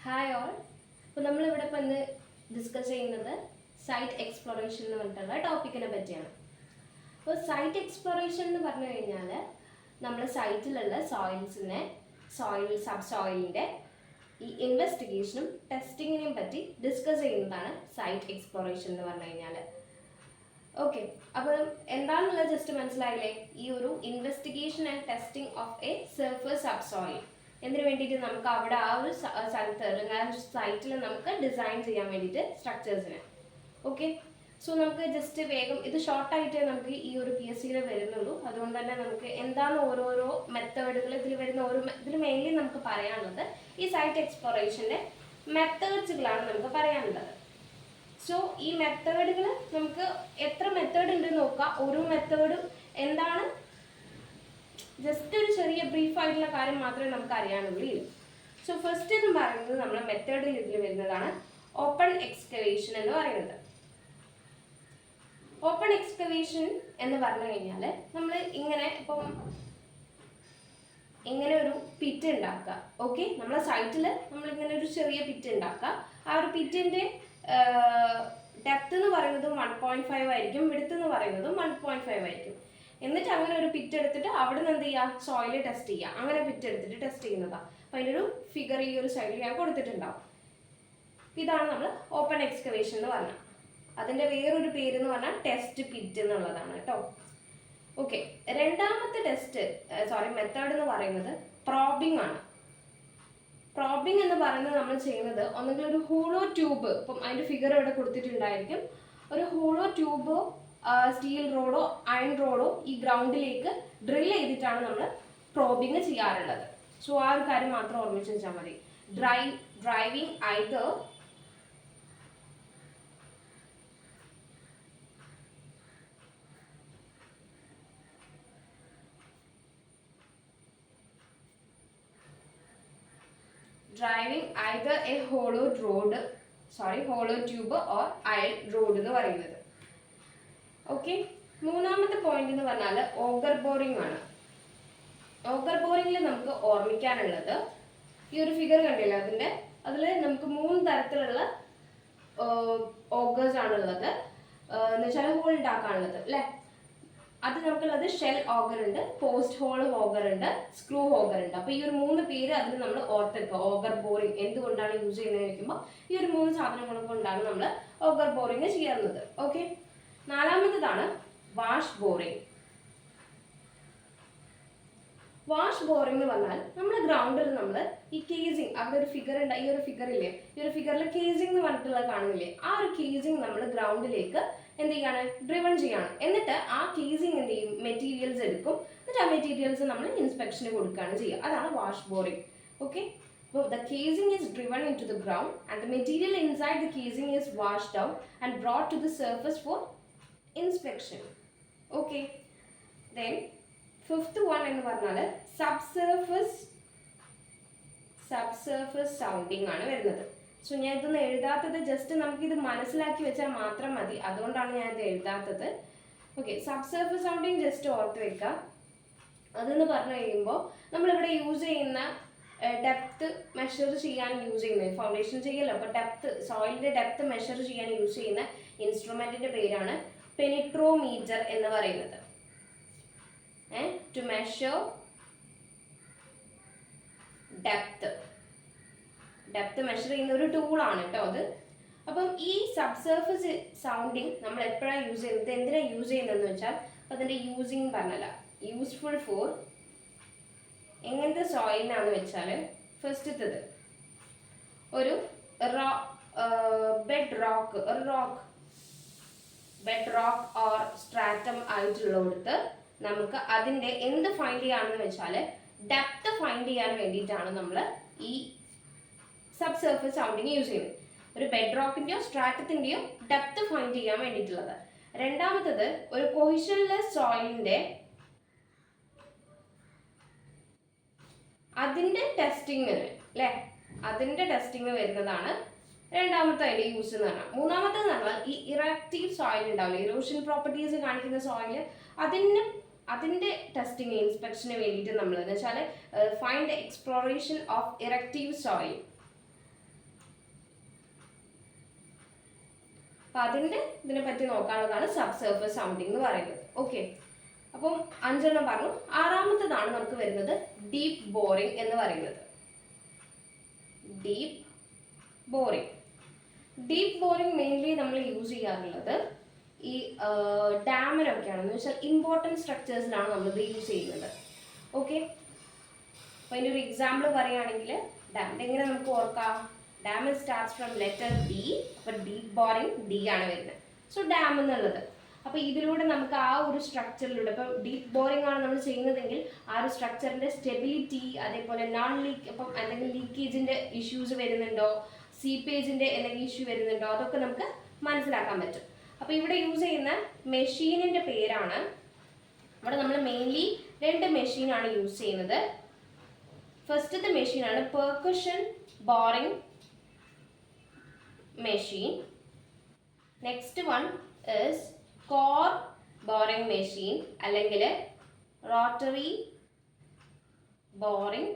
Hi all. അപ്പോൾ നമ്മളിവിടെ ഇപ്പോൾ ഇന്ന് ഡിസ്കസ് ചെയ്യുന്നത് സൈറ്റ് എക്സ്പ്ലോറേഷൻ എന്ന് പറഞ്ഞിട്ടുള്ള ടോപ്പിക്കിനെ പറ്റിയാണ്. അപ്പോൾ സൈറ്റ് എക്സ്പ്ലോറേഷൻ എന്ന് പറഞ്ഞു കഴിഞ്ഞാൽ നമ്മൾ സൈറ്റിലുള്ള സബ് സോയിലിൻ്റെ ഈ ഇൻവെസ്റ്റിഗേഷനും ടെസ്റ്റിങ്ങിനെയും പറ്റി ഡിസ്കസ് ചെയ്യുന്നതാണ് സൈറ്റ് എക്സ്പ്ലോറേഷൻ എന്ന് പറഞ്ഞു കഴിഞ്ഞാൽ. ഓക്കെ, അപ്പോൾ എന്താണെന്നുള്ളത് ജസ്റ്റ് മനസ്സിലായില്ലേ? ഈ ഒരു investigation and testing of A surface sub soil എന്തിനു വേണ്ടിയിട്ട് നമുക്ക് അവിടെ ആ ഒരു സ്ഥലത്ത് അല്ലെങ്കിൽ ആ ഒരു സൈറ്റിൽ നമുക്ക് ഡിസൈൻ ചെയ്യാൻ വേണ്ടിയിട്ട് സ്ട്രക്ചേഴ്സിന്. ഓക്കെ, സോ നമുക്ക് ജസ്റ്റ് വേഗം ഇത് ഷോർട്ടായിട്ട് നമുക്ക് ഈ ഒരു PSCയിൽ വരുന്നുള്ളൂ. അതുകൊണ്ട് തന്നെ നമുക്ക് എന്താണ് ഓരോരോ മെത്തേഡുകൾ ഇതിൽ വരുന്ന ഇതിൽ മെയിൻലി നമുക്ക് പറയാനുള്ളത് ഈ സൈറ്റ് എക്സ്പ്ലോറേഷൻ്റെ മെത്തേഡ്സുകളാണ് നമുക്ക് പറയാനുള്ളത്. സോ ഈ മെത്തേഡുകൾ നമുക്ക് എത്ര മെത്തേഡ് ഉണ്ടെന്ന് നോക്കാം. ഓരോ മെത്തേഡും എന്താണ് ജസ്റ്റ് ഒരു ചെറിയ ബ്രീഫ് ആയിട്ടുള്ള കാര്യം മാത്രമേ നമുക്ക് അറിയാനുള്ളൂ. സോ ഫസ്റ്റ് എന്ന് പറയുന്നത് നമ്മൾ മെത്തേഡിൽ ഇതിൽ വരുന്നതാണ് ഓപ്പൺ എക്സ്കവേഷൻ എന്ന് പറയുന്നത്. ഓപ്പൺ എക്സ്കവേഷൻ എന്ന് പറഞ്ഞു കഴിഞ്ഞാൽ നമ്മൾ ഇങ്ങനെ ഇങ്ങനെ ഒരു പിറ്റ് ഉണ്ടാക്കുക. ഓക്കെ, നമ്മളെ സൈറ്റിൽ നമ്മളിങ്ങനെ ഒരു ചെറിയ പിറ്റ് ഉണ്ടാക്കുക. ആ ഒരു പിറ്റിൻ്റെ ഡെപ്ത് എന്ന് പറയുന്നതും 1.5 ആയിരിക്കും, വിഡ്ത്ത് എന്ന് പറയുന്നതും 1.5 ആയിരിക്കും. എന്നിട്ട് അങ്ങനെ ഒരു പിറ്റ് എടുത്തിട്ട് അവിടെ നിന്ന് എന്ത് ചെയ്യുക, സോയിൽ ടെസ്റ്റ് ചെയ്യുക. അങ്ങനെ പിറ്റ് എടുത്തിട്ട് ടെസ്റ്റ് ചെയ്യുന്നതാണ്. അപ്പോൾ അതിനൊരു ഫിഗർ ഈ ഒരു സൈഡിൽ ഞാൻ കൊടുത്തിട്ടുണ്ടാവും. ഇതാണ് നമ്മൾ ഓപ്പൺ എക്സ്കവേഷൻ എന്ന് പറഞ്ഞാൽ. അതിൻ്റെ വേറൊരു പേര് എന്ന് പറഞ്ഞാൽ ടെസ്റ്റ് പിറ്റ് എന്നുള്ളതാണ് കേട്ടോ. ഓക്കെ, രണ്ടാമത്തെ മെത്തേഡ് എന്ന് പറയുന്നത് പ്രോബിംഗ് ആണ്. പ്രോബിംഗ് എന്ന് പറയുന്നത് നമ്മൾ ചെയ്യുന്നത് ഒന്നുകിൽ ഒരു ഹോളോ ട്യൂബ്, ഇപ്പം അതിൻ്റെ ഫിഗർ ഇവിടെ കൊടുത്തിട്ടുണ്ടായിരിക്കും. ഒരു ഹോളോ ട്യൂബോ സ്റ്റീൽ റോഡോ അയൺ റോഡോ ഈ ഗ്രൗണ്ടിലേക്ക് ഡ്രിൽ ചെയ്തിട്ടാണ് നമ്മൾ പ്രോബിങ് ചെയ്യാറുള്ളത്. സോ ആ ഒരു കാര്യം മാത്രം ഓർമ്മിച്ച് വെച്ചാൽ മതി. Driving either a hollow tube or iron rod എന്ന് പറയുന്നത്. ഓക്കെ, മൂന്നാമത്തെ പോയിന്റ് എന്ന് പറഞ്ഞാൽ ഓഗർ ബോറിംഗ് ആണ്. ഓഗർ ബോറിംഗിൽ നമുക്ക് ഓർമ്മിക്കാനുള്ളത് ഈ ഒരു ഫിഗർ കണ്ടില്ല, അതിൽ നമുക്ക് 3 തരത്തിലുള്ള ഓഗേഴ്സ് ആണുള്ളത്. എന്ന് വെച്ചാൽ ഹോൾ ഉണ്ടാക്കാനുള്ളത് അല്ലേ. അത് നമുക്കുള്ളത് ഷെൽ ഓഗർ ഉണ്ട്, പോസ്റ്റ് ഹോൾ ഓഗർ ഉണ്ട്, സ്ക്രൂ ഓഗർ ഉണ്ട്. അപ്പോൾ ഈ ഒരു 3 പേര് അതിൽ നമ്മൾ ഓർത്തെടുക്കുക. ഓഗർ ബോറിംഗ് എന്തുകൊണ്ടാണ് യൂസ് ചെയ്യുന്നത് ചോദിക്കുമ്പോൾ ഈ ഒരു 3 സാധനങ്ങൾ കൊണ്ടാണ് നമ്മൾ ഓഗർ ബോറിംഗ് ചെയ്യുന്നത്. ഓക്കെ, നാലാമത്തേതാണ് വാഷ് ബോറിംഗ്. വാഷ് ബോറിംഗ് എന്ന് പറഞ്ഞാൽ നമ്മുടെ ഗ്രൗണ്ടിൽ നമ്മൾ ഈ കേസിങ്, അവിടെ ഒരു ഫിഗർ ഉണ്ട്, ഈ ഒരു ഫിഗറില്ലേ, ഈ ഒരു ഫിഗറിൽ കേസിംഗ് എന്ന് പറഞ്ഞിട്ടുള്ളത് കാണുന്നില്ലേ, ആ ഒരു കേസിംഗ് നമ്മൾ ഗ്രൗണ്ടിലേക്ക് എന്ത് ചെയ്യാണ്, ഡ്രിവൺ ചെയ്യാണ്. എന്നിട്ട് ആ കേസിംഗ് എന്ത് ചെയ്യും, മെറ്റീരിയൽസ് എടുക്കും. എന്നിട്ട് ആ മെറ്റീരിയൽസ് നമ്മൾ ഇൻസ്പെക്ഷന് കൊടുക്കുകയാണ് ചെയ്യുക. അതാണ് wash boring. Okay, so the casing is driven into the ground and the material inside the casing is washed out and brought to the surface for inspection. Okay, then fifth one എന്ന് പറഞ്ഞാൽ subsurface sounding ആണ് വരുന്നത്. So ഞാൻ ഇതൊന്നും എഴുതാത്തത് just നമുക്കിത് മനസ്സിലാക്കി വെച്ചാൽ മാത്രം മതി, അതുകൊണ്ടാണ് ഞാൻ ഇത് എഴുതാത്തത്. ഓക്കെ, സബ്സർഫസ് സൗണ്ടിങ് ജസ്റ്റ് ഓർത്ത് വെക്കുക. അതെന്ന് പറഞ്ഞു കഴിയുമ്പോൾ നമ്മളിവിടെ യൂസ് ചെയ്യുന്ന ഡെപ്ത് മെഷർ ചെയ്യാൻ യൂസ് ചെയ്യുന്നത്, ഫൗണ്ടേഷൻ ചെയ്യല്ലോ, അപ്പോൾ സോയിലിൻ്റെ ഡെപ്ത് മെഷർ ചെയ്യാൻ യൂസ് ചെയ്യുന്ന ഇൻസ്ട്രുമെൻറ്റിൻ്റെ പേരാണ് പെനിട്രോമീറ്റർ എന്ന് പറയുന്നത്. ടു മെഷർ ഡെപ്ത് മെഷർ ചെയ്യുന്ന ഒരു ടൂളാണ് കേട്ടോ അത്. അപ്പം ഈ സബ്സർഫസ് സൗണ്ടിങ് നമ്മൾ എപ്പോഴാണ് യൂസ് ചെയ്യുന്നത്, എന്തിനാണ് യൂസ് ചെയ്യുന്നതെന്ന് വെച്ചാൽ അതിൻ്റെ യൂസിങ് പറഞ്ഞല്ല, യൂസ്ഫുൾ ഫോർ എങ്ങനത്തെ സോയിലിനാണെന്ന് വെച്ചാൽ ഫസ്റ്റത്തത് ഒരു ബെഡ് റോക്ക് ഓർ സ്ട്രാറ്റം ആയിട്ടുള്ളടുത്ത് നമുക്ക് അതിൻ്റെ എന്ത് ഫൈൻഡ് ചെയ്യാണെന്ന് വെച്ചാൽ ഡെപ്ത് ഫൈൻഡ് ചെയ്യാൻ വേണ്ടിയിട്ടാണ് നമ്മൾ ഈ സബ്സർഫസ് സൗണ്ടിങ് യൂസ് ചെയ്യുന്നത്. ഒരു ബെഡ് റോക്കിൻ്റെയോ സ്ട്രാറ്റത്തിൻ്റെയോ ഡെപ്ത് ഫൈൻഡ് ചെയ്യാൻ വേണ്ടിയിട്ടുള്ളത്. രണ്ടാമത്തത് ഒരു കൊഹിഷൻലെസ് സോയിലിൻ്റെ അതിൻ്റെ ടെസ്റ്റിങ്ങിന് അല്ലേ, അതിൻ്റെ ടെസ്റ്റിങ് വരുന്നതാണ് രണ്ടാമത്തെ അതിൻ്റെ യൂസ് എന്ന് പറഞ്ഞാൽ. മൂന്നാമത്തേന്ന് പറഞ്ഞാൽ ഈ ഇറക്റ്റീവ് സോയിൽ ഉണ്ടാവില്ല, ഇറോഷൻ പ്രോപ്പർട്ടീസ് കാണിക്കുന്ന സോയിൽ, അതിൻ്റെ ടെസ്റ്റിങ് ഇൻസ്പെക്ഷന് വേണ്ടിയിട്ട് നമ്മൾ എന്ന് വെച്ചാൽ find the exploration of erective soil. അപ്പം ഇതിനെ പറ്റി നോക്കാനുള്ളതാണ് സബ് സർഫസ് സൗണ്ടിങ് എന്ന് പറയുന്നത്. ഓക്കെ, അപ്പം 5 പറഞ്ഞു. 6ാമത്തേതാണ് നമുക്ക് വരുന്നത് ഡീപ്പ് ബോറിംഗ് എന്ന് പറയുന്നത്. ഡീപ്പ് ബോറിംഗ് മെയിൻലി നമ്മൾ യൂസ് ചെയ്യാറുള്ളത് ഈ ഡാമിനൊക്കെയാണെന്ന് വെച്ചാൽ ഇമ്പോർട്ടൻറ്റ് സ്ട്രക്ചേഴ്സിലാണ് നമ്മളിത് യൂസ് ചെയ്യുന്നത്. ഓക്കെ, അപ്പോൾ അതിൻ്റെ ഒരു എക്സാമ്പിൾ പറയുകയാണെങ്കിൽ ഡാം എങ്ങനെ നമുക്ക് ഓർക്കാം? Dam starts from letter D. അപ്പോൾ ഡീപ്പ് ബോറിംഗ് ഡി ആണ് വരുന്നത്. സോ ഡാം എന്നുള്ളത്, അപ്പോൾ ഇതിലൂടെ നമുക്ക് ആ ഒരു സ്ട്രക്ചറിലൂടെ, ഇപ്പോൾ ഡീപ്പ് ബോറിംഗ് ആണ് നമ്മൾ ചെയ്യുന്നതെങ്കിൽ ആ ഒരു സ്ട്രക്ചറിൻ്റെ സ്റ്റെബിലിറ്റി, അതേപോലെ നോൺ ലീക്ക്, അപ്പം എന്തെങ്കിലും ലീക്കേജിൻ്റെ ഇഷ്യൂസ് വരുന്നുണ്ടോ, സീപ്പേജിൻ്റെ എന്തെങ്കിലും ഇഷ്യൂ വരുന്നുണ്ടോ, അതൊക്കെ നമുക്ക് മനസ്സിലാക്കാൻ പറ്റും. അപ്പോൾ ഇവിടെ യൂസ് ചെയ്യുന്ന മെഷീനിൻ്റെ പേരാണ്, ഇവിടെ നമ്മൾ മെയിൻലി 2 മെഷീനാണ് യൂസ് ചെയ്യുന്നത്. ഫസ്റ്റത്തെ മെഷീനാണ് percussion boring machine. Next one is core boring machine, അല്ലെങ്കിൽ റോട്ടറി ബോറിംഗ്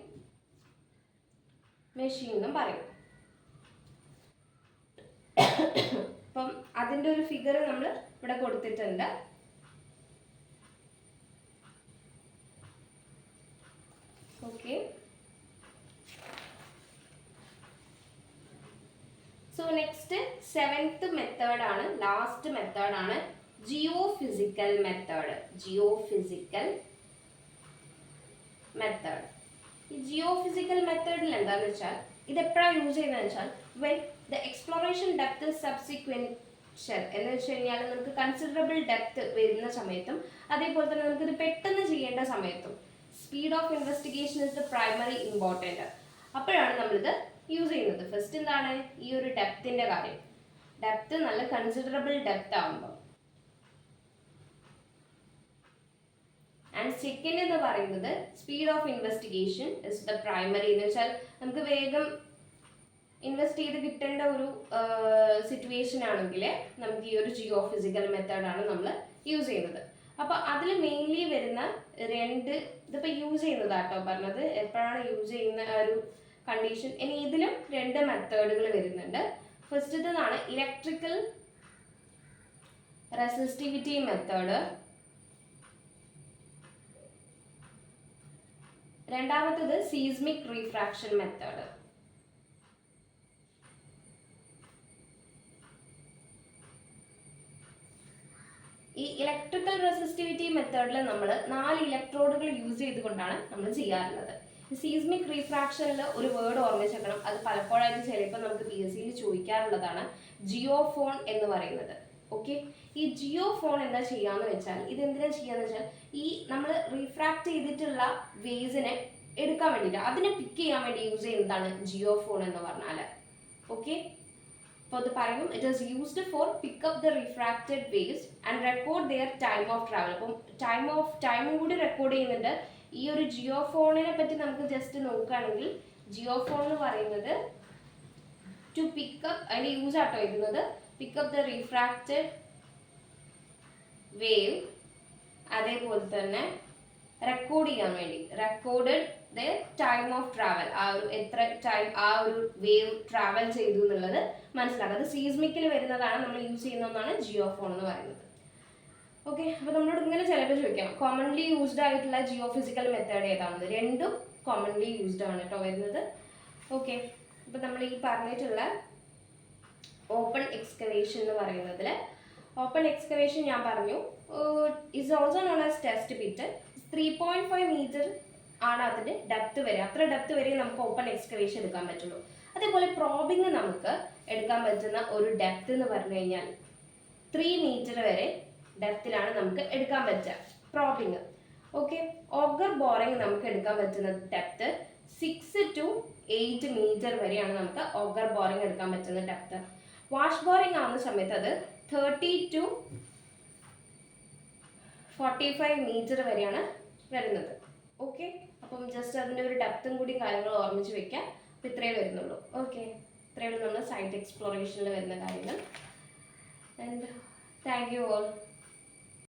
മെഷീൻ എന്നും പറയും. അപ്പം അതിൻ്റെ ഒരു ഫിഗർ നമ്മൾ ഇവിടെ കൊടുത്തിട്ടുണ്ട്. ഓക്കെ, സോ നെക്സ്റ്റ് 7th മെത്തേഡാണ്, ലാസ്റ്റ് മെത്തേഡാണ് ജിയോഫിസിക്കൽ മെത്തേഡ്. ഈ ജിയോഫിസിക്കൽ മെത്തേഡിൽ എന്താണെന്ന് വെച്ചാൽ ഇത് എപ്പോഴാണ് യൂസ് ചെയ്യുന്നതെന്ന് വെച്ചാൽ വെൻ ദ എക്സ്പ്ലോറേഷൻ ഡെപ്ത് സബ്സിക്വൻഷ്യൽ എന്ന് വെച്ച് കഴിഞ്ഞാൽ നമുക്ക് കൺസിഡറബിൾ ഡെപ്ത് വരുന്ന സമയത്തും അതേപോലെ തന്നെ നമുക്കിത് പെട്ടെന്ന് ചെയ്യേണ്ട സമയത്തും speed of investigation is the primary important. അപ്പോഴാണ് നമ്മളിത് യൂസ് ചെയ്യുന്നത്. ഫസ്റ്റ് എന്താണ് ഈ ഒരു ഡെപ്തിൻ്റെ കാര്യം, ഡെപ്ത് നല്ല കൺസിഡറബിൾ ഡെപ്ത് ആകുമ്പോൾ. ആൻഡ് സെക്കൻഡ് എന്ന് പറയുന്നത് speed of investigation is the primary, എന്ന് വെച്ചാൽ നമുക്ക് വേഗം ഇൻവെസ്റ്റ് ചെയ്ത് കിട്ടേണ്ട ഒരു സിറ്റുവേഷൻ ആണെങ്കിൽ നമുക്ക് ഈ ഒരു ജിയോഫിസിക്കൽ മെത്തേഡാണ് നമ്മൾ യൂസ് ചെയ്യുന്നത്. അപ്പോൾ അതിൽ മെയിൻലി വരുന്ന 2 ഇതിപ്പോൾ യൂസ് ചെയ്യുന്നതാട്ടോ പറഞ്ഞത്, എപ്പോഴാണ് യൂസ് ചെയ്യുന്ന ഒരു കണ്ടീഷൻ. ഇനി ഇതിലും 2 മെത്തേഡുകൾ വരുന്നുണ്ട്. ഫസ്റ്റത്തേതാണ് ഇലക്ട്രിക്കൽ റെസിസ്റ്റിവിറ്റി മെത്തേഡ്, രണ്ടാമത്തേത് സീസ്മിക് റീഫ്രാക്ഷൻ മെത്തേഡ്. ഈ ഇലക്ട്രിക്കൽ റെസിസ്റ്റിവിറ്റി മെത്തേഡിൽ നമ്മൾ 4 ഇലക്ട്രോഡുകൾ യൂസ് ചെയ്തുകൊണ്ടാണ് നമ്മൾ ചെയ്യാറുള്ളത്. സീസ്മിക് റീഫ്രാക്ഷനിൽ ഒരു വേർഡ് ഓർമ്മിച്ചേക്കണം, അത് പലപ്പോഴായിട്ട് ചിലപ്പോൾ നമുക്ക് PSCയിൽ ചോദിക്കാറുള്ളതാണ്, ജിയോഫോൺ എന്ന് പറയുന്നത്. ഓക്കെ, ഈ ജിയോഫോൺ എന്താ ചെയ്യാന്ന് വെച്ചാൽ ഇത് എന്തിനാ ചെയ്യാന്ന് വെച്ചാൽ ഈ നമ്മൾ റീഫ്രാക്ട് ചെയ്തിട്ടുള്ള വേസിനെ എടുക്കാൻ വേണ്ടിയിട്ട് അതിനെ പിക്ക് ചെയ്യാൻ വേണ്ടി യൂസ് ചെയ്യുന്നതാണ് ജിയോഫോൺ എന്ന് പറഞ്ഞാൽ. ഓക്കെ, അപ്പോൾ അത് പറയും it is used for pick up the refracted waves and record there time of travel. അപ്പം ടൈമും കൂടി റെക്കോർഡ് ചെയ്യുന്നുണ്ട്. ഈ ഒരു ജിയോഫോണിനെ പറ്റി നമുക്ക് ജസ്റ്റ് നോക്കുകയാണെങ്കിൽ ജിയോഫോൺ എന്ന് പറയുന്നത് ടു പിക്കപ്പ്, അതിൻ്റെ യൂസ് ആട്ടോ ഇരുന്നത്, പിക്കപ്പ് ദ റിഫ്രാക്റ്റഡ് വേവ്, അതേപോലെ തന്നെ റെക്കോർഡ് ചെയ്യാൻ വേണ്ടി recorded the time of travel, ആ ഒരു എത്ര ടൈം ആ ഒരു വേവ് ട്രാവൽ ചെയ്തു എന്നുള്ളത് മനസ്സിലാക്കുക. അത് സീസ്മിക്കിൽ വരുന്നതാണ്, നമ്മൾ യൂസ് ചെയ്യുന്ന ഒന്നാണ് ജിയോഫോൺ എന്ന് പറയുന്നത്. ഓക്കെ, അപ്പോൾ നമ്മളോട് ഇങ്ങനെ ചിലപ്പോൾ ചോദിക്കാം കോമൺലി യൂസ്ഡ് ആയിട്ടുള്ള ജിയോഫിസിക്കൽ മെത്തേഡ് ഏതാണെന്ന്. 2ഉം കോമൺലി യൂസ്ഡ് ആണ് കേട്ടോ വരുന്നത്. ഓക്കെ, അപ്പോൾ നമ്മൾ ഈ പറഞ്ഞിട്ടുള്ള ഓപ്പൺ എക്സ്കവേഷൻ എന്ന് പറയുന്നതിൽ ഓപ്പൺ എക്സ്കവേഷൻ ഞാൻ പറഞ്ഞു is also known as test pit. 3.5 metre ആണ് അതിൻ്റെ ഡെപ്ത് വരെ, അത്ര ഡെപ്ത് വരെ നമുക്ക് ഓപ്പൺ എക്സ്കവേഷൻ എടുക്കാൻ പറ്റുള്ളൂ. അതേപോലെ പ്രോബിങ് നമുക്ക് എടുക്കാൻ പറ്റുന്ന ഒരു ഡെപ്ത് എന്ന് പറഞ്ഞു കഴിഞ്ഞാൽ 3 മീറ്റർ വരെ ഡെപ്തിലാണ് നമുക്ക് എടുക്കാൻ പറ്റുക പ്രോബിങ്. ഓക്കെ, ഓഗർ ബോറിംഗ് നമുക്ക് എടുക്കാൻ പറ്റുന്ന ഡെപ്ത് 6 to 8 മീറ്റർ വരെയാണ് നമുക്ക് ഓഗർ ബോറിംഗ് എടുക്കാൻ പറ്റുന്ന ഡെപ്ത്. വാഷ് ബോറിംഗ് ആവുന്ന സമയത്ത് അത് 30 to 45 മീറ്റർ വരെയാണ് വരുന്നത്. ഓക്കെ, അപ്പം ജസ്റ്റ് അതിൻ്റെ ഒരു ഡെപ്തും കൂടി കാര്യങ്ങൾ ഓർമ്മിച്ച് വെക്കാം. അപ്പം ഇത്രയേ വരുന്നുള്ളൂ. ഓക്കെ, ഇത്രയേ ഉള്ളൂ നമ്മുടെ സൈറ്റ് എക്സ്പ്ലോറേഷനിൽ വരുന്ന കാര്യങ്ങൾ. And thank you all.